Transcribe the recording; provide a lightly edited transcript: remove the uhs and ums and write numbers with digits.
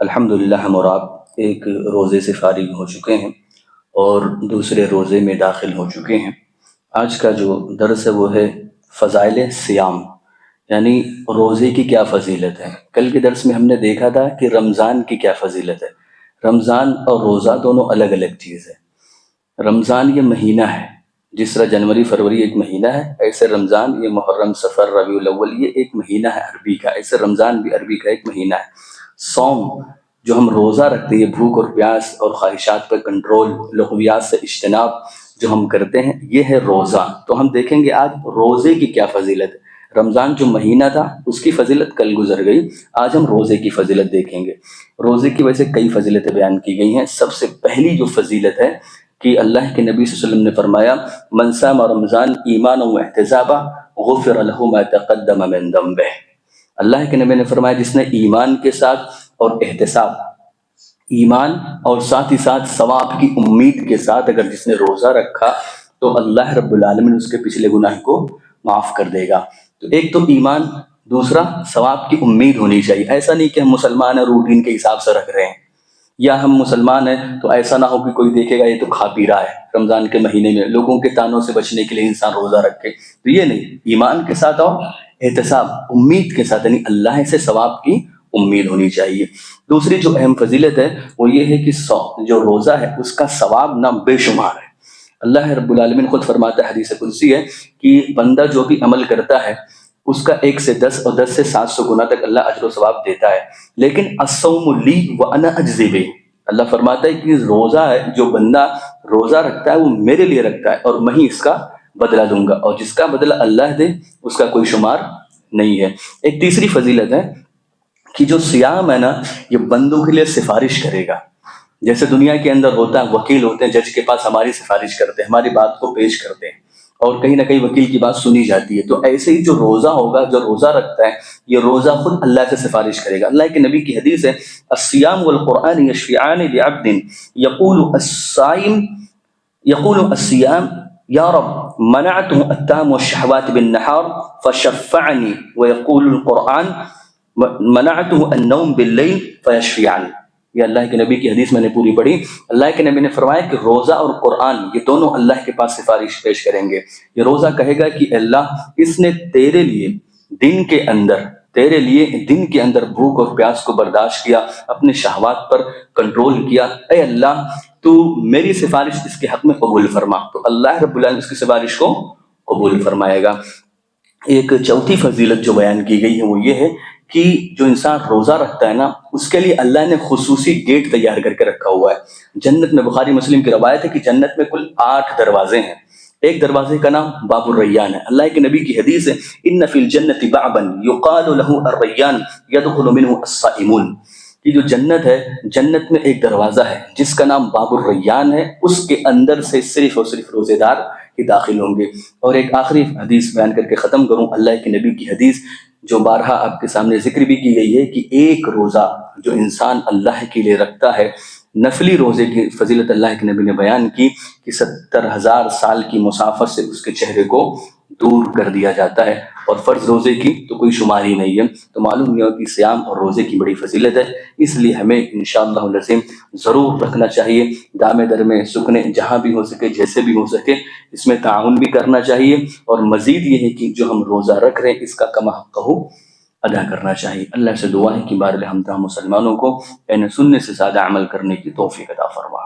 الحمدللہ ہم اور آپ ایک روزے سے فارغ ہو چکے ہیں اور دوسرے روزے میں داخل ہو چکے ہیں۔ آج کا جو درس ہے وہ ہے فضائل صیام، یعنی روزے کی کیا فضیلت ہے۔ کل کے درس میں ہم نے دیکھا تھا کہ رمضان کی کیا فضیلت ہے۔ رمضان اور روزہ دونوں الگ الگ چیز ہے۔ رمضان یہ مہینہ ہے، جس طرح جنوری فروری ایک مہینہ ہے، ایسے رمضان یہ محرم صفر ربیع الاول یہ ایک مہینہ ہے عربی کا، ایسے رمضان بھی عربی کا ایک مہینہ ہے۔ صوم جو ہم روزہ رکھتے ہیں، بھوک اور پیاس اور خواہشات پر کنٹرول، لغویات سے اجتناب جو ہم کرتے ہیں، یہ ہے روزہ۔ تو ہم دیکھیں گے آج روزے کی کیا فضیلت ہے۔ رمضان جو مہینہ تھا اس کی فضیلت کل گزر گئی، آج ہم روزے کی فضیلت دیکھیں گے۔ روزے کی وجہ سے کئی فضیلتیں بیان کی گئی ہیں۔ سب سے پہلی جو فضیلت ہے کہ اللہ کے نبی صلی اللہ علیہ وسلم نے فرمایا من صام رمضان ایمانا واحتسابا غفر له ما تقدم من ذنبه۔ اللہ کے نبی نے فرمایا جس نے ایمان کے ساتھ اور احتساب، ایمان اور ساتھ ہی ساتھ ثواب کی امید کے ساتھ اگر جس نے روزہ رکھا تو اللہ رب العالمین اس کے پچھلے گناہ کو معاف کر دے گا۔ تو ایک تو ایمان، دوسرا ثواب کی امید ہونی چاہیے۔ ایسا نہیں کہ ہم مسلمان ہیں روٹین کے حساب سے رکھ رہے ہیں، یا ہم مسلمان ہیں تو ایسا نہ ہو کہ کوئی دیکھے گا یہ تو کھا پی رہا ہے رمضان کے مہینے میں، لوگوں کے تانوں سے بچنے کے لیے انسان روزہ رکھے۔ تو یہ نہیں، ایمان کے ساتھ اور احتساب، امید کے ساتھ، یعنی اللہ سے ثواب کی امید ہونی چاہیے۔ دوسری جو اہم فضیلت ہے وہ یہ ہے کہ جو روزہ ہے اس کا ثواب نہ بے شمار ہے۔ اللہ رب العالمین خود فرماتا ہے، حدیث قدسی ہے کہ بندہ جو بھی عمل کرتا ہے اس کا 1 سے 10 اور 10 سے 700 گنا تک اللہ اجر و ثواب دیتا ہے، لیکن الصوم لی وانا اجزی بہ، اللہ فرماتا ہے کہ روزہ ہے، جو بندہ روزہ رکھتا ہے وہ میرے لیے رکھتا ہے اور میں ہی اس کا بدلہ دوں گا، اور جس کا بدلہ اللہ دے اس کا کوئی شمار نہیں ہے۔ ایک تیسری فضیلت ہے کہ جو صیام ہے نا یہ بندوں کے لیے سفارش کرے گا۔ جیسے دنیا کے اندر ہوتا ہے، وکیل ہوتے ہیں، جج کے پاس ہماری سفارش کرتے ہیں، ہماری بات کو پیش کرتے ہیں، اور کہیں نہ کہیں وکیل کی بات سنی جاتی ہے۔ تو ایسے ہی جو روزہ ہوگا، جو روزہ رکھتا ہے، یہ روزہ خود اللہ سے سفارش کرے گا۔ اللہ کے نبی کی حدیث ہے الصیام والقرآن یشفعان لعبد یقول الصیام یا رب منعته الطعام والشهوات بالنهار فشفعني، ويقول القرآن منعته النوم باللیل فیشفعن۔ یہ اللہ کے نبی کی حدیث میں نے پوری پڑھی۔ اللہ کے نبی نے فرمایا کہ روزہ اور قرآن یہ دونوں اللہ کے پاس سفارش پیش کریں گے۔ یہ روزہ کہے گا کہ اللہ اس نے تیرے لیے دن کے اندر بھوک اور پیاس کو برداشت کیا، اپنے شہوات پر کنٹرول کیا، اے اللہ تو میری سفارش اس کے حق میں قبول فرما۔ تو اللہ رب العالمین اس کی سفارش کو قبول فرمائے گا۔ ایک چوتھی فضیلت جو بیان کی گئی ہے وہ یہ ہے کہ جو انسان روزہ رکھتا ہے نا اس کے لیے اللہ نے خصوصی گیٹ تیار کر کے رکھا ہوا ہے۔ جنت میں بخاری مسلم کی روایت ہے کہ جنت میں کل 8 دروازے ہیں۔ ایک دروازے کا نام باب الریان ہے۔ اللہ کے نبی کی حدیث ہے ان فی الجنت بابا یقال له الریان یدخل منه الصائمون، کہ جو جنت ہے، جنت میں ایک دروازہ ہے جس کا نام باب الریان ہے، اس کے اندر سے صرف اور صرف روزے دار ہی داخل ہوں گے۔ اور ایک آخری حدیث بیان کر کے ختم کروں، اللہ کے نبی کی حدیث جو بارہا آپ کے سامنے ذکر بھی کی گئی ہے کہ ایک روزہ جو انسان اللہ کے لیے رکھتا ہے، نفلی روزے کی فضیلت اللہ کے نبی نے بیان کی کہ 70,000 سال کی مسافت سے اس کے چہرے کو دور کر دیا جاتا ہے، اور فرض روزے کی تو کوئی شمار ہی نہیں ہے۔ تو معلوم ہوا کہ صیام اور روزے کی بڑی فضیلت ہے، اس لیے ہمیں انشاءاللہ العظیم ضرور رکھنا چاہیے، دامے درمے سکنے جہاں بھی ہو سکے، جیسے بھی ہو سکے اس میں تعاون بھی کرنا چاہیے، اور مزید یہ ہے کہ جو ہم روزہ رکھ رہے ہیں اس کا کما حقہ ادا کرنا چاہیے۔ اللہ سے دعا ہے کہ بارے ہم تمام مسلمانوں کو سننے سے زیادہ عمل کرنے کی توفیق عطا فرما۔